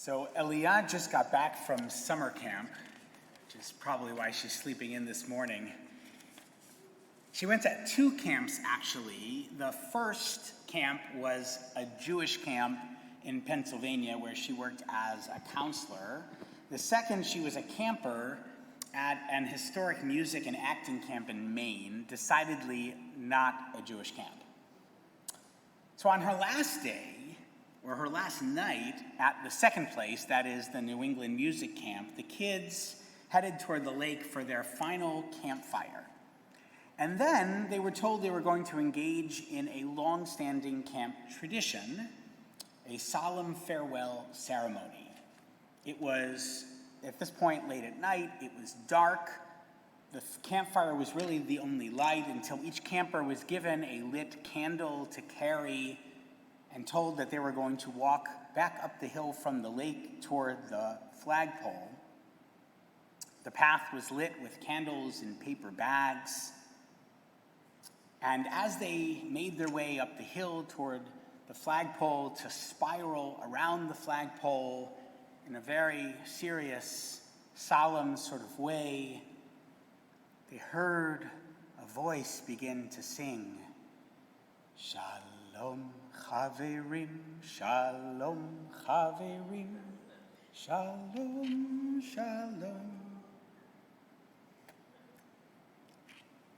So Elia just got back from summer camp, which is probably why she's sleeping in this morning. She went to 2 camps, actually. The first camp was a Jewish camp in Pennsylvania where she worked as a counselor. The second, she was a camper at an historic music and acting camp in Maine, decidedly not a Jewish camp. So on her last day, or her last night at the second place, that is the New England Music Camp, the kids headed toward the lake for their final campfire. And then they were told they were going to engage in a long-standing camp tradition, a solemn farewell ceremony. It was, at this point, late at night. It was dark. The campfire was really the only light until each camper was given a lit candle to carry and told that they were going to walk back up the hill from the lake toward the flagpole. The path was lit with candles in paper bags. And as they made their way up the hill toward the flagpole to spiral around the flagpole in a very serious, solemn sort of way, they heard a voice begin to sing, Shalom Chaverim, Shalom Chaverim, Shalom, Shalom.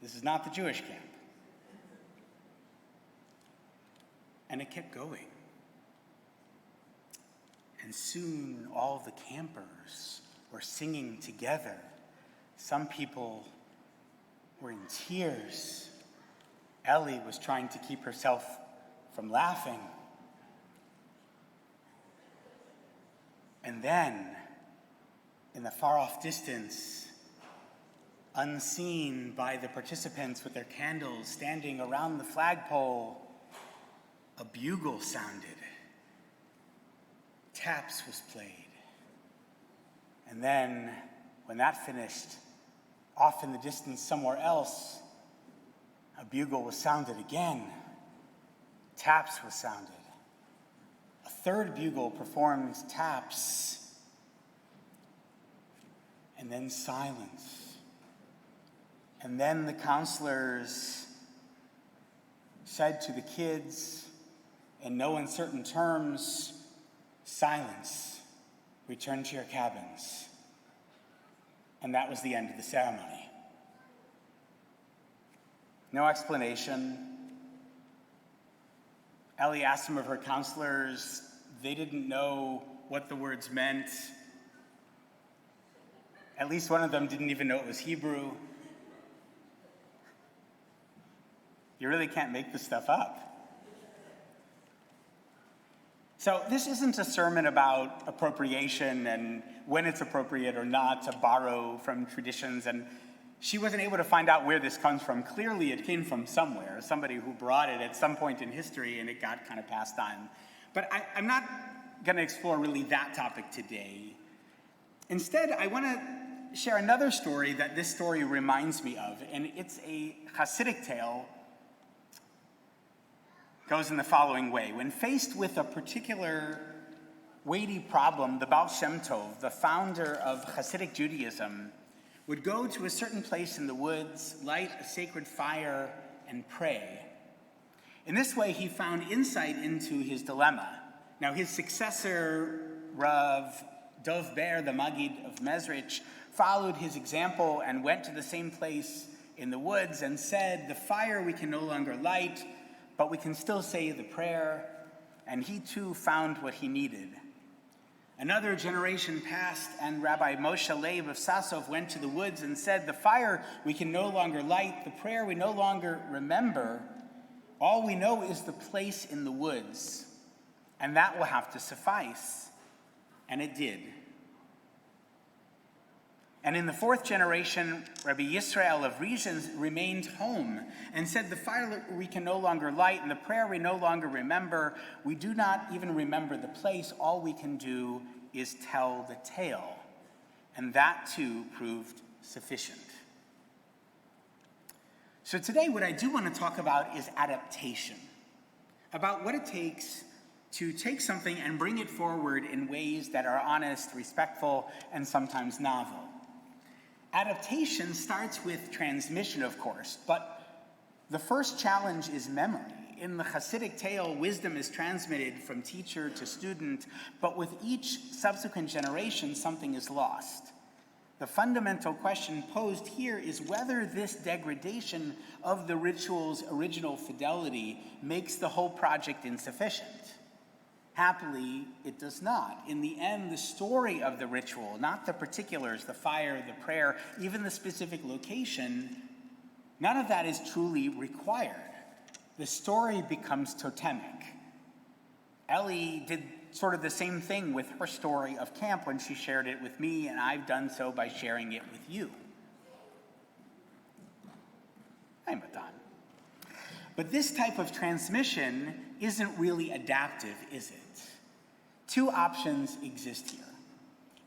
This is not the Jewish camp. And it kept going. And soon all the campers were singing together. Some people were in tears. Ellie was trying to keep herself from laughing. And then, in the far-off distance, unseen by the participants with their candles standing around the flagpole, a bugle sounded. Taps was played. And then, when that finished, off in the distance somewhere else, a bugle was sounded again. Taps was sounded. A third bugle performed taps. And then silence. And then the counselors said to the kids, in no uncertain terms, silence, return to your cabins. And that was the end of the ceremony. No explanation. Ellie asked some of her counselors. They didn't know what the words meant. At least one of them didn't even know it was Hebrew. You really can't make this stuff up. So this isn't a sermon about appropriation and when it's appropriate or not to borrow from traditions. And she wasn't able to find out where this comes from. Clearly it came from somewhere, somebody who brought it at some point in history and it got kind of passed on. But I'm not going to explore really that topic today. Instead, I want to share another story that this story reminds me of. And it's a Hasidic tale. Goes in the following way. When faced with a particular weighty problem, the Baal Shem Tov, the founder of Hasidic Judaism, would go to a certain place in the woods, light a sacred fire, and pray. In this way, he found insight into his dilemma. Now, his successor, Rav Dov Ber, the Maggid of Mezrich, followed his example and went to the same place in the woods and said, the fire we can no longer light, but we can still say the prayer, and he too found what he needed. Another generation passed, and Rabbi Moshe Leib of Sasov went to the woods and said, the fire we can no longer light, the prayer we no longer remember, all we know is the place in the woods, and that will have to suffice. And it did. And in the 4th generation, Rabbi Yisrael of Rizhin remained home and said, the fire we can no longer light and the prayer we no longer remember, we do not even remember the place. All we can do is tell the tale. And that too proved sufficient. So today what I do want to talk about is adaptation, about what it takes to take something and bring it forward in ways that are honest, respectful, and sometimes novel. Adaptation starts with transmission, of course, but the first challenge is memory. In the Hasidic tale, wisdom is transmitted from teacher to student, but with each subsequent generation, something is lost. The fundamental question posed here is whether this degradation of the ritual's original fidelity makes the whole project insufficient. Happily, it does not. In the end, the story of the ritual, not the particulars, the fire, the prayer, even the specific location, none of that is truly required. The story becomes totemic. Ellie did sort of the same thing with her story of camp when she shared it with me, and I've done so by sharing it with you. I'm done. But this type of transmission isn't really adaptive, is it? Two options exist here.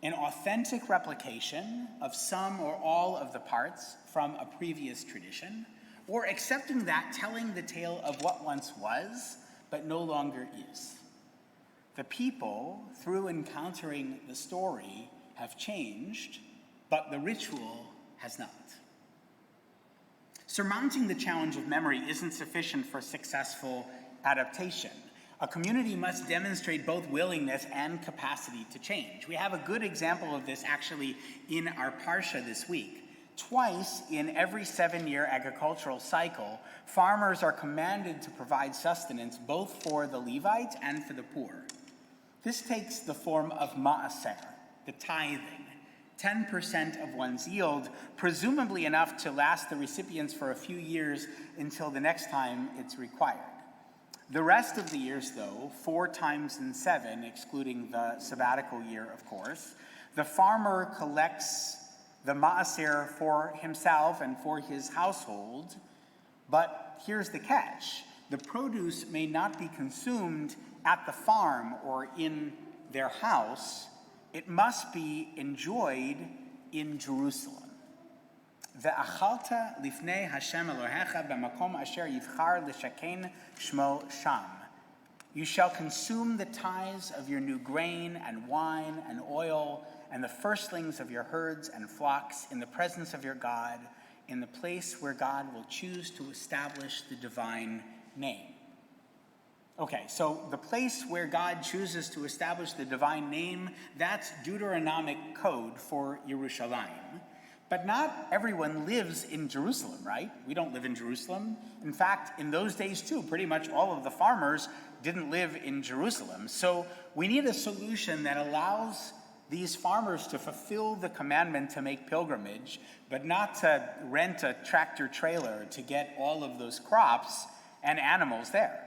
An authentic replication of some or all of the parts from a previous tradition, or accepting that, telling the tale of what once was, but no longer is. The people, through encountering the story, have changed, but the ritual has not. Surmounting the challenge of memory isn't sufficient for successful adaptation. A community must demonstrate both willingness and capacity to change. We have a good example of this actually in our Parsha this week. Twice in every 7-year agricultural cycle, farmers are commanded to provide sustenance both for the Levites and for the poor. This takes the form of ma'aser, the tithing, 10% of one's yield, presumably enough to last the recipients for a few years until the next time it's required. The rest of the years, though, 4 times in 7, excluding the sabbatical year, of course, the farmer collects the ma'aser for himself and for his household, but here's the catch. The produce may not be consumed at the farm or in their house. It must be enjoyed in Jerusalem. Ve'achalta lifnei Hashem Elohecha b'makom asher yivchar l'shaken shmo sham. You shall consume the tithes of your new grain and wine and oil and the firstlings of your herds and flocks in the presence of your God, in the place where God will choose to establish the divine name. Okay, so the place where God chooses to establish the divine name, that's Deuteronomic code for Yerushalayim. But not everyone lives in Jerusalem, right? We don't live in Jerusalem. In fact, in those days too, pretty much all of the farmers didn't live in Jerusalem. So we need a solution that allows these farmers to fulfill the commandment to make pilgrimage, but not to rent a tractor trailer to get all of those crops and animals there.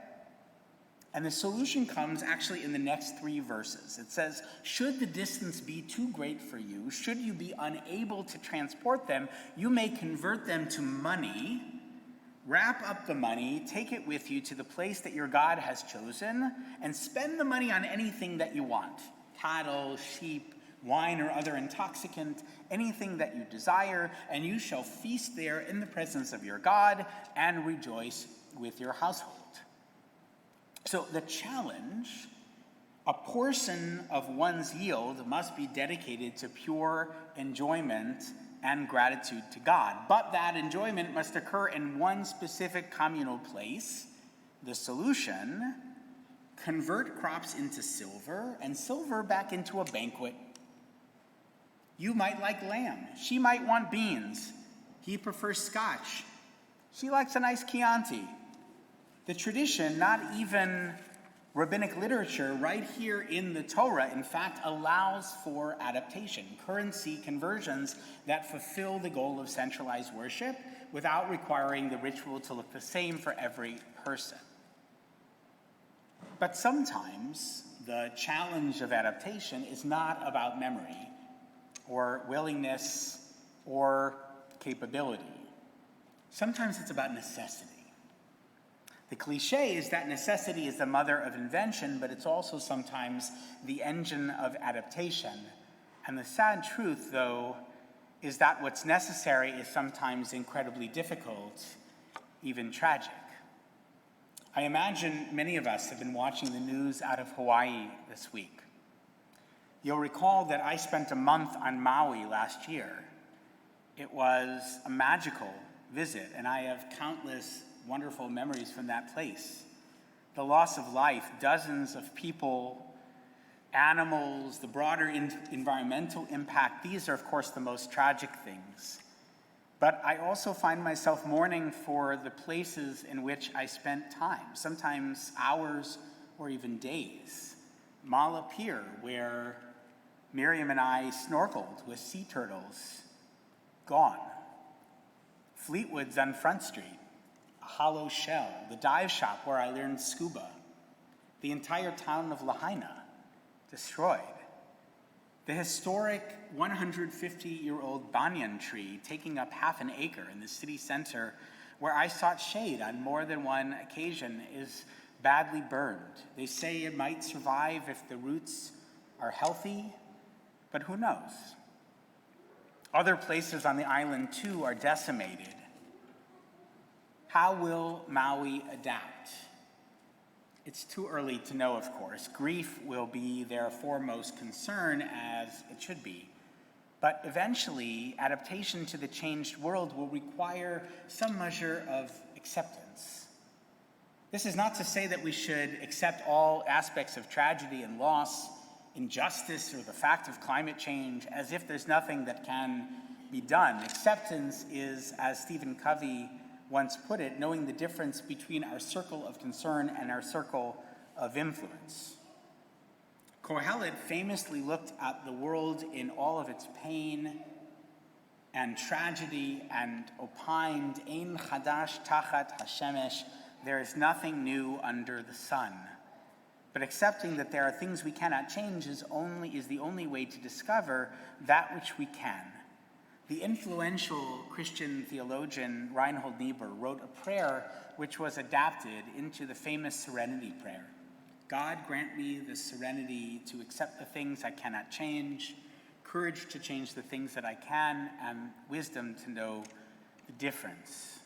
And the solution comes actually in the next 3 verses. It says, should the distance be too great for you, should you be unable to transport them, you may convert them to money, wrap up the money, take it with you to the place that your God has chosen, and spend the money on anything that you want. Cattle, sheep, wine or other intoxicant, anything that you desire, and you shall feast there in the presence of your God and rejoice with your household. So the challenge, a portion of one's yield must be dedicated to pure enjoyment and gratitude to God. But that enjoyment must occur in one specific communal place. The solution, convert crops into silver and silver back into a banquet. You might like lamb. She might want beans. He prefers scotch. She likes a nice Chianti. The tradition, not even rabbinic literature, right here in the Torah, in fact, allows for adaptation, currency conversions that fulfill the goal of centralized worship without requiring the ritual to look the same for every person. But sometimes the challenge of adaptation is not about memory or willingness or capability. Sometimes it's about necessity. The cliche is that necessity is the mother of invention, but it's also sometimes the engine of adaptation. And the sad truth, though, is that what's necessary is sometimes incredibly difficult, even tragic. I imagine many of us have been watching the news out of Hawaii this week. You'll recall that I spent a month on Maui last year. It was a magical visit, and I have countless wonderful memories from that place. The loss of life, dozens of people, animals, the broader environmental impact, these are, of course, the most tragic things. But I also find myself mourning for the places in which I spent time, sometimes hours or even days. Mala Pier, where Miriam and I snorkeled with sea turtles, gone. Fleetwood's on Front Street, a hollow shell. The dive shop where I learned scuba. The entire town of Lahaina, destroyed. The historic 150-year-old banyan tree taking up half an acre in the city center where I sought shade on more than one occasion is badly burned. They say it might survive if the roots are healthy, but who knows? Other places on the island, too, are decimated. How will Maui adapt? It's too early to know, of course. Grief will be their foremost concern, as it should be. But eventually, adaptation to the changed world will require some measure of acceptance. This is not to say that we should accept all aspects of tragedy and loss, injustice, or the fact of climate change as if there's nothing that can be done. Acceptance is, as Stephen Covey once put it, knowing the difference between our circle of concern and our circle of influence. Kohelet famously looked at the world in all of its pain and tragedy and opined, Ein chadash tachat hashemesh, there is nothing new under the sun. But accepting that there are things we cannot change is the only way to discover that which we can. The influential Christian theologian Reinhold Niebuhr wrote a prayer which was adapted into the famous Serenity Prayer. God grant me the serenity to accept the things I cannot change, courage to change the things that I can, and wisdom to know the difference.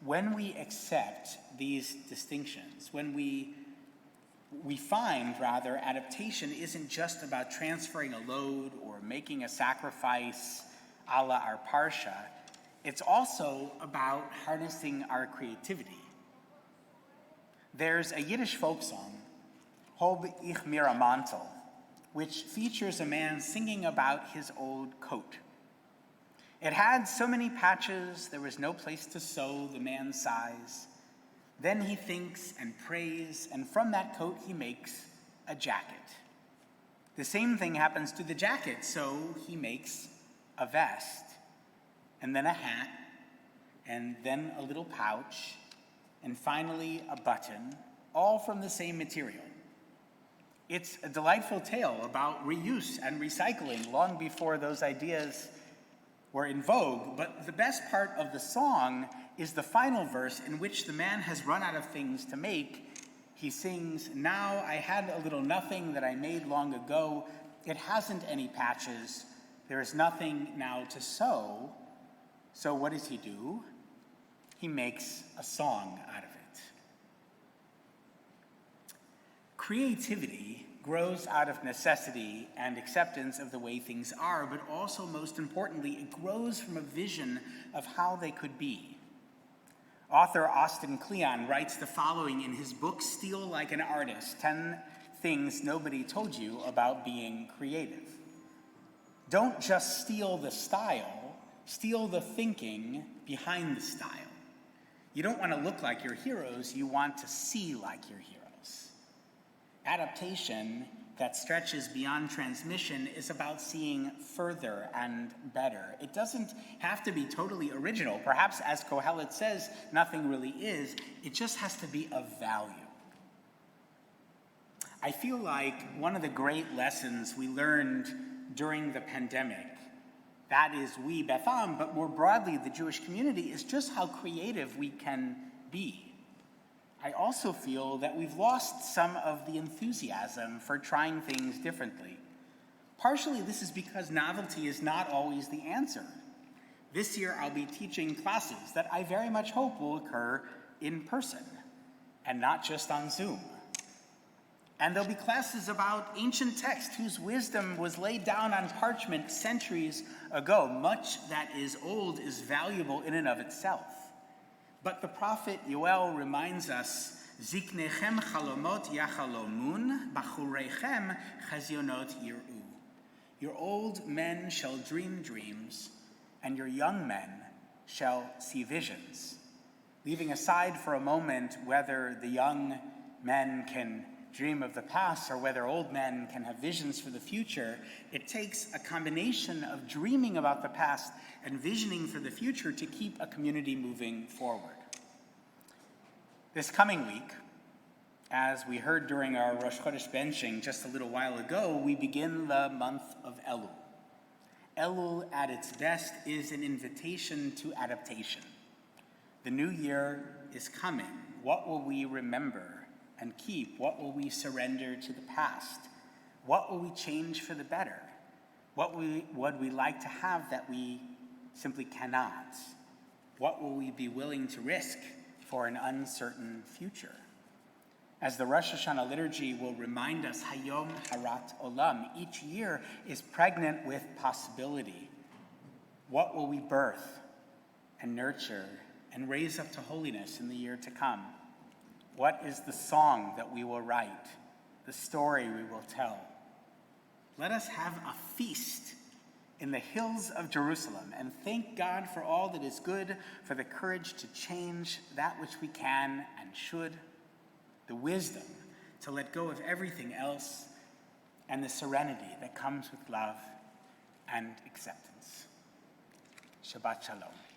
When we accept these distinctions, when we find, rather, adaptation isn't just about transferring a load or making a sacrifice a la our parsha. It's also about harnessing our creativity. There's a Yiddish folk song, Hob ich mir a Mantel, which features a man singing about his old coat. It had so many patches, there was no place to sew the man's size. Then he thinks and prays, and from that coat he makes a jacket. The same thing happens to the jacket, so he makes a vest, and then a hat, and then a little pouch, and finally a button, all from the same material. It's a delightful tale about reuse and recycling long before those ideas were in vogue, but the best part of the song is the final verse in which the man has run out of things to make. He sings, now I had a little nothing that I made long ago. It hasn't any patches. There is nothing now to sew. So what does he do? He makes a song out of it. Creativity grows out of necessity and acceptance of the way things are, but also, most importantly, it grows from a vision of how they could be. Author Austin Kleon writes the following in his book, Steal Like an Artist, 10 Things Nobody Told You About Being Creative. Don't just steal the style, steal the thinking behind the style. You don't want to look like your heroes, you want to see like your heroes. Adaptation that stretches beyond transmission is about seeing further and better. It doesn't have to be totally original. Perhaps, as Kohelet says, nothing really is. It just has to be of value. I feel like one of the great lessons we learned during the pandemic, that is we, Beth Am, but more broadly the Jewish community, is just how creative we can be. I also feel that we've lost some of the enthusiasm for trying things differently. Partially, this is because novelty is not always the answer. This year, I'll be teaching classes that I very much hope will occur in person. and not just on Zoom. And there'll be classes about ancient text whose wisdom was laid down on parchment centuries ago. Much that is old is valuable in and of itself. But the prophet Yoel reminds us, Ziknechem chalomot yachalomun, bachurechem chazionot yir'u. Your old men shall dream dreams, and your young men shall see visions. Leaving aside for a moment whether the young men can dream of the past or whether old men can have visions for the future, it takes a combination of dreaming about the past and visioning for the future to keep a community moving forward. This coming week, as we heard during our Rosh Chodesh benching just a little while ago, we begin the month of Elul. Elul, at its best, is an invitation to adaptation. The new year is coming. What will we remember and keep? What will we surrender to the past? What will we change for the better? What would we like to have that we simply cannot? What will we be willing to risk for an uncertain future? As the Rosh Hashanah liturgy will remind us, Hayom Harat Olam, each year is pregnant with possibility. What will we birth and nurture and raise up to holiness in the year to come? What is the song that we will write, the story we will tell? Let us have a feast in the hills of Jerusalem and thank God for all that is good, for the courage to change that which we can and should, the wisdom to let go of everything else, and the serenity that comes with love and acceptance. Shabbat Shalom.